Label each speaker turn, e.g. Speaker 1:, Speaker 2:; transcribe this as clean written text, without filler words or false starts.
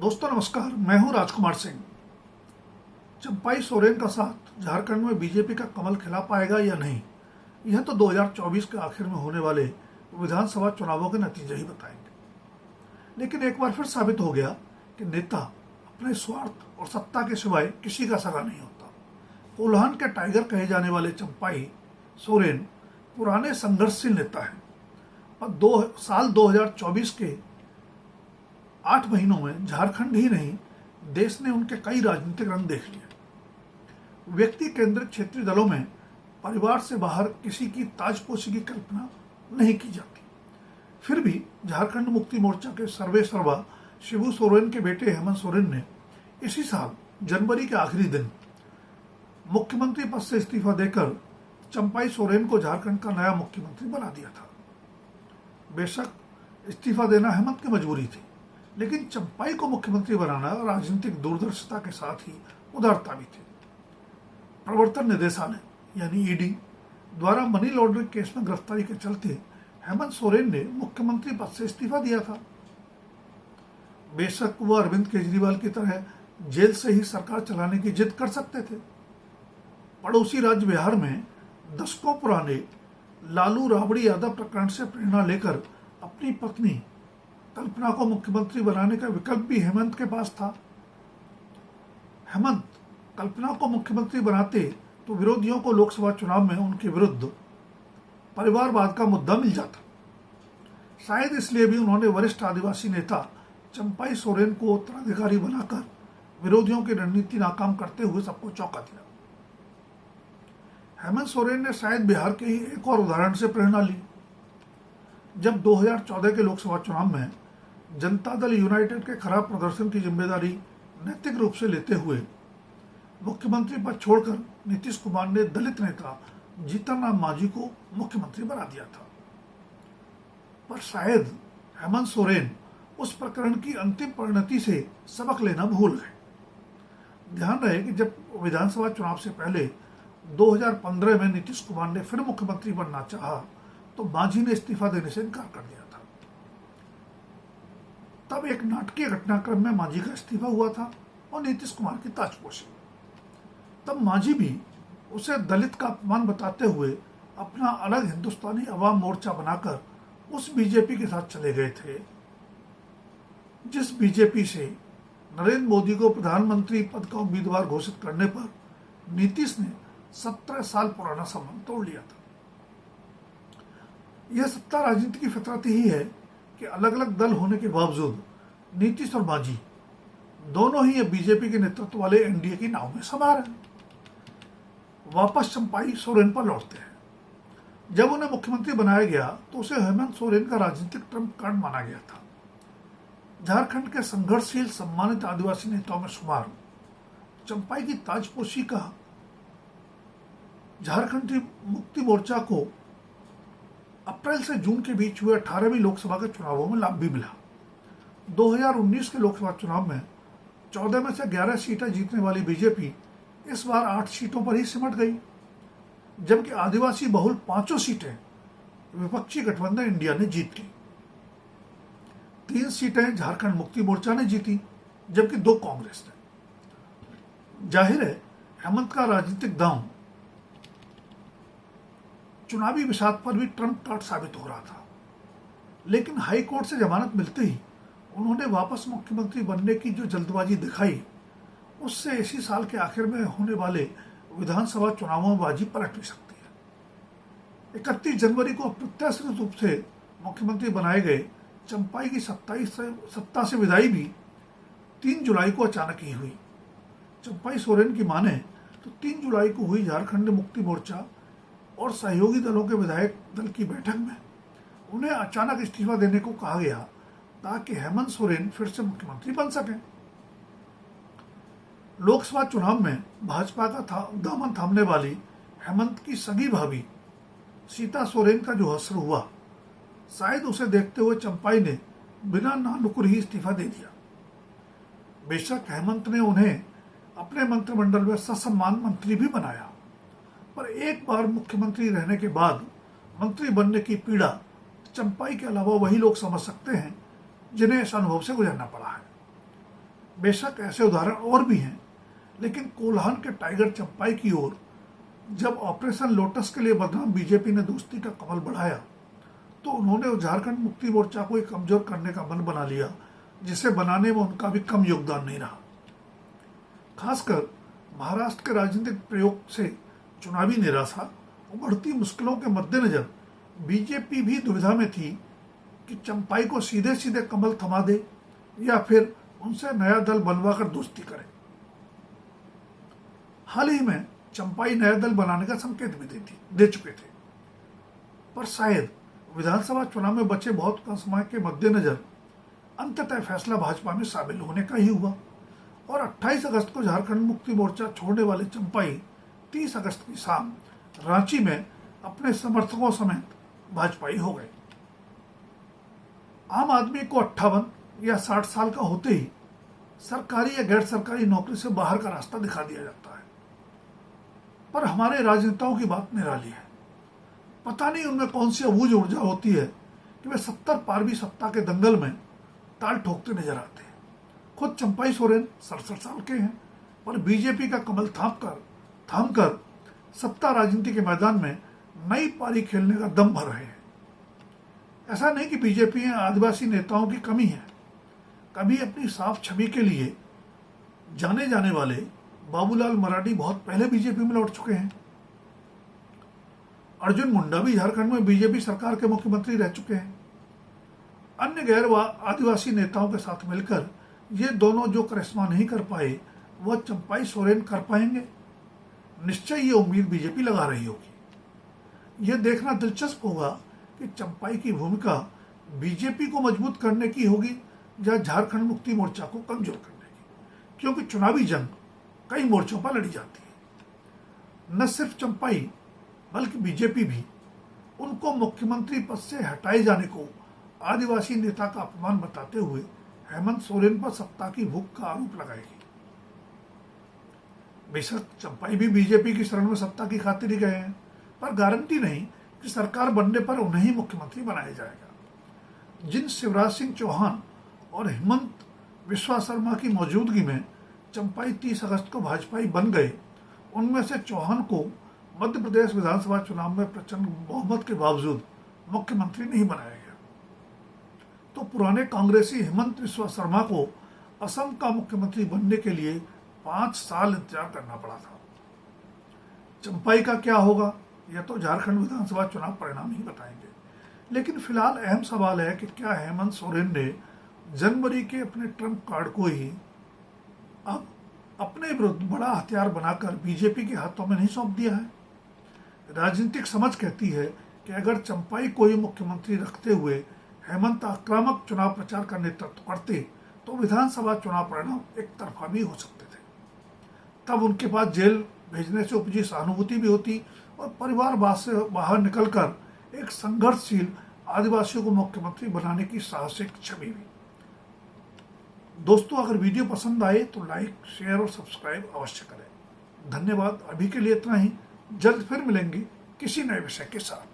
Speaker 1: दोस्तों नमस्कार, मैं हूं राजकुमार सिंह। चंपाई सोरेन का साथ झारखंड में बीजेपी का कमल खिला पाएगा या नहीं, यह तो 2024 के आखिर में होने वाले विधानसभा चुनावों के नतीजे ही बताएंगे। लेकिन एक बार फिर साबित हो गया कि नेता अपने स्वार्थ और सत्ता के सिवाय किसी का सगा नहीं होता। कोल्हान के टाइगर कहे जाने वाले चंपाई सोरेन पुराने संघर्षशील नेता हैं और साल 2024 के 8 महीनों में झारखंड ही नहीं, देश ने उनके कई राजनीतिक रंग देख लिए। व्यक्ति केंद्रित क्षेत्रीय दलों में परिवार से बाहर किसी की ताजपोशी की कल्पना नहीं की जाती। फिर भी झारखंड मुक्ति मोर्चा के सर्वे सर्वा शिबू सोरेन के बेटे हेमंत सोरेन ने इसी साल जनवरी के आखिरी दिन मुख्यमंत्री पद से इस्तीफा देकर चंपाई सोरेन को झारखंड का नया मुख्यमंत्री बना दिया था। बेशक इस्तीफा देना हेमंत की मजबूरी थी, लेकिन चंपाई को मुख्यमंत्री बनाना राजनीतिक दूरदर्शिता के साथ ही उदारता भी थी। प्रवर्तन निदेशालय यानी ईडी द्वारा मनी लॉन्ड्रिंग केस में गिरफ्तारी के चलते हेमंत सोरेन ने मुख्यमंत्री पद से इस्तीफा दिया था। बेशक वह अरविंद केजरीवाल की तरह जेल से ही सरकार चलाने की जिद कर सकते थे। पड़ोसी राज्य बिहार में दशकों पुराने लालू राबड़ी यादव प्रकरण से प्रेरणा लेकर अपनी पत्नी कल्पना को मुख्यमंत्री बनाने का विकल्प भी हेमंत के पास था। हेमंत कल्पना को मुख्यमंत्री बनाते तो विरोधियों को लोकसभा चुनाव में उनके विरुद्ध परिवारवाद का मुद्दा मिल जाता। शायद इसलिए भी उन्होंने वरिष्ठ आदिवासी नेता चंपाई सोरेन को उत्तराधिकारी बनाकर विरोधियों की रणनीति नाकाम करते हुए सबको चौंका दिया। हेमंत सोरेन ने शायद बिहार के ही एक और उदाहरण से प्रेरणा ली। जब 2014 के लोकसभा चुनाव में जनता दल यूनाइटेड के खराब प्रदर्शन की जिम्मेदारी नैतिक रूप से लेते हुए मुख्यमंत्री पद छोड़कर नीतीश कुमार ने दलित नेता जीतन राम मांझी को मुख्यमंत्री बना दिया था। पर शायद हेमंत सोरेन उस प्रकरण की अंतिम परिणति से सबक लेना भूल गए। ध्यान रहे कि जब विधानसभा चुनाव से पहले 2015 में नीतीश कुमार ने फिर मुख्यमंत्री बनना चाहा तो मांझी ने इस्तीफा देने से इनकार कर दिया था। तब एक नाटकीय घटनाक्रम में मांझी का इस्तीफा हुआ था और नीतीश कुमार की ताजपोशी। तब मांझी भी उसे दलित का अपमान बताते हुए अपना अलग हिंदुस्तानी अवाम मोर्चा बनाकर उस बीजेपी के साथ चले गए थे, जिस बीजेपी से नरेंद्र मोदी को प्रधानमंत्री पद का उम्मीदवार घोषित करने पर नीतीश ने 17 साल पुराना संबंध तोड़ लिया था। यह सत्ता राजनीति की फितरत ही है कि अलग अलग दल होने के बावजूद नीतीश और मांझी दोनों ही बीजेपी के नेतृत्व वाले एनडीए की नाव में सवार हैं। वापस चंपाई सोरेन पर लौटते हैं। जब उन्हें मुख्यमंत्री बनाया गया तो उसे हेमंत सोरेन का राजनीतिक ट्रम्प कार्ड माना गया था। झारखंड के संघर्षशील सम्मानित आदिवासी नेताओं में शुमार चंपाई की ताजपोशी का झारखंड मुक्ति मोर्चा को अप्रैल से जून के बीच हुए 18वीं लोकसभा के चुनावों में लाभ भी मिला। 2019 के लोकसभा चुनाव में 14 में से 11 सीटें जीतने वाली बीजेपी इस बार 8 सीटों पर ही सिमट गई, जबकि आदिवासी बहुल 5 सीटें विपक्षी गठबंधन इंडिया ने जीत ली। 3 सीटें झारखंड मुक्ति मोर्चा ने जीती, जबकि 2 कांग्रेस ने। जाहिर है हेमंत का राजनीतिक दांव चुनावी विषाद पर भी ट्रम्प कार्ड साबित हो रहा था, लेकिन हाई कोर्ट से जमानत मिलते ही उन्होंने वापस मुख्यमंत्री बनने की जो जल्दबाजी दिखाई, उससे इसी साल के आखिर में होने वाले विधानसभा चुनावों में बाजी पलट भी सकती है। 31 जनवरी को अप्रत्याशित रूप से मुख्यमंत्री बनाए गए चंपाई की सत्ता से विदाई भी 3 जुलाई को अचानक ही हुई। चंपाई सोरेन की माने तो 3 जुलाई को हुई झारखंड मुक्ति मोर्चा और सहयोगी दलों के विधायक दल की बैठक में उन्हें अचानक इस्तीफा देने को कहा गया ताकि हेमंत सोरेन फिर से मुख्यमंत्री बन सकें। लोकसभा चुनाव में भाजपा का दामन थामने वाली हेमंत की सगी भाभी सीता सोरेन का जो हश्र हुआ, शायद उसे देखते हुए चंपाई ने बिना नानुकुर ही इस्तीफा दे दिया। बेशक हेमंत ने उन्हें अपने मंत्रिमंडल में ससम्मान मंत्री भी बनाया, पर एक बार मुख्यमंत्री रहने के बाद मंत्री बनने की पीड़ा चंपाई के अलावा वही लोग समझ सकते हैं जिन्हें इस अनुभव से गुजरना पड़ा है। बेशक ऐसे उदाहरण और भी हैं, लेकिन कोल्हान के टाइगर चंपाई की ओर जब ऑपरेशन लोटस के लिए बदनाम बीजेपी ने दोस्ती का कमल बढ़ाया, तो उन्होंने झारखंड मुक्ति मोर्चा को एक कमजोर करने का मन बना लिया, जिसे बनाने में उनका भी कम योगदान नहीं रहा। खासकर महाराष्ट्र के राजनीतिक प्रयोग से चुनावी निराशा और बढ़ती मुश्किलों के मद्देनजर बीजेपी भी दुविधा में थी कि चंपाई को सीधे सीधे कमल थमा दे या फिर उनसे नया दल बनवाकर दोस्ती करे। हाल ही में चंपाई नया दल बनाने का संकेत भी दे चुके थे, पर शायद विधानसभा चुनाव में बचे बहुत कम समय के मद्देनजर अंततः फैसला भाजपा में शामिल होने का ही हुआ और 28 अगस्त को झारखंड मुक्ति मोर्चा छोड़ने वाले चंपाई 30 अगस्त की शाम रांची में अपने समर्थकों समेत भाजपाई हो गए। आम आदमी को 58 या 60 साल का होते ही सरकारी या गैर सरकारी नौकरी से बाहर का रास्ता दिखा दिया जाता है, पर हमारे राजनेताओं की बात निराली है। पता नहीं उनमें कौन सी अबूझ ऊर्जा होती है कि वे 70 पारवी सत्ता के दंगल में ताल ठोकते नजर आते हैं। खुद चंपाई सोरेन 67 साल के हैं, पर बीजेपी का कमल थामकर सत्ता राजनीति के मैदान में नई पारी खेलने का दम भर रहे हैं। ऐसा नहीं कि बीजेपी में आदिवासी नेताओं की कमी है। कभी अपनी साफ छवि के लिए जाने जाने वाले बाबूलाल मराठी बहुत पहले बीजेपी में लौट चुके हैं। अर्जुन मुंडा भी झारखंड में बीजेपी सरकार के मुख्यमंत्री रह चुके हैं। अन्य गैर आदिवासी नेताओं के साथ मिलकर ये दोनों जो करिश्मा नहीं कर पाए, वह चंपाई सोरेन कर पाएंगे। निश्चय ये उम्मीद बीजेपी लगा रही होगी। यह देखना दिलचस्प होगा कि चंपाई की भूमिका बीजेपी को मजबूत करने की होगी या झारखंड मुक्ति मोर्चा को कमजोर करने की, क्योंकि चुनावी जंग कई मोर्चों पर लड़ी जाती है। न सिर्फ चंपाई बल्कि बीजेपी भी उनको मुख्यमंत्री पद से हटाए जाने को आदिवासी नेता का अपमान बताते हुए हेमंत सोरेन पर सत्ता की भूख का आरोप लगाएगी। बेशक चंपाई भी बीजेपी की शरण में सत्ता की खातिर ही गए हैं, पर गारंटी नहीं कि सरकार बनने पर उन्हें ही मुख्यमंत्री बनाया जाएगा। जिन शिवराज सिंह चौहान और हेमंत बिस्वा शर्मा की मौजूदगी में चंपाई 30 अगस्त को भाजपाई बन गए, उनमें से चौहान को मध्य प्रदेश विधानसभा चुनाव में प्रचंड बहुमत के बावजूद मुख्यमंत्री नहीं बनाया गया, तो पुराने कांग्रेसी हेमंत बिस्वा शर्मा को असम का मुख्यमंत्री बनने के लिए 5 साल इंतजार करना पड़ा था। चंपाई का क्या होगा, यह तो झारखंड विधानसभा चुनाव परिणाम ही बताएंगे। लेकिन फिलहाल अहम सवाल है कि क्या हेमंत सोरेन ने जनवरी के अपने ट्रम्प कार्ड को ही अब अपने विरुद्ध बड़ा हथियार बनाकर बीजेपी के हाथों में नहीं सौंप दिया है। राजनीतिक समझ कहती है कि अगर चंपाई को ही मुख्यमंत्री रखते हुए हेमंत आक्रामक चुनाव प्रचार का नेतृत्व करते, तो विधानसभा चुनाव परिणाम एक तरफा भी हो सकते थे। तब उनके पास जेल भेजने से उपजी सहानुभूति भी होती और परिवारवाद से बाहर निकलकर एक संघर्षशील आदिवासियों को मुख्यमंत्री बनाने की साहसिक छवि भी। दोस्तों, अगर वीडियो पसंद आए तो लाइक, शेयर और सब्सक्राइब अवश्य करें। धन्यवाद। अभी के लिए इतना ही। जल्द फिर मिलेंगे किसी नए विषय के साथ।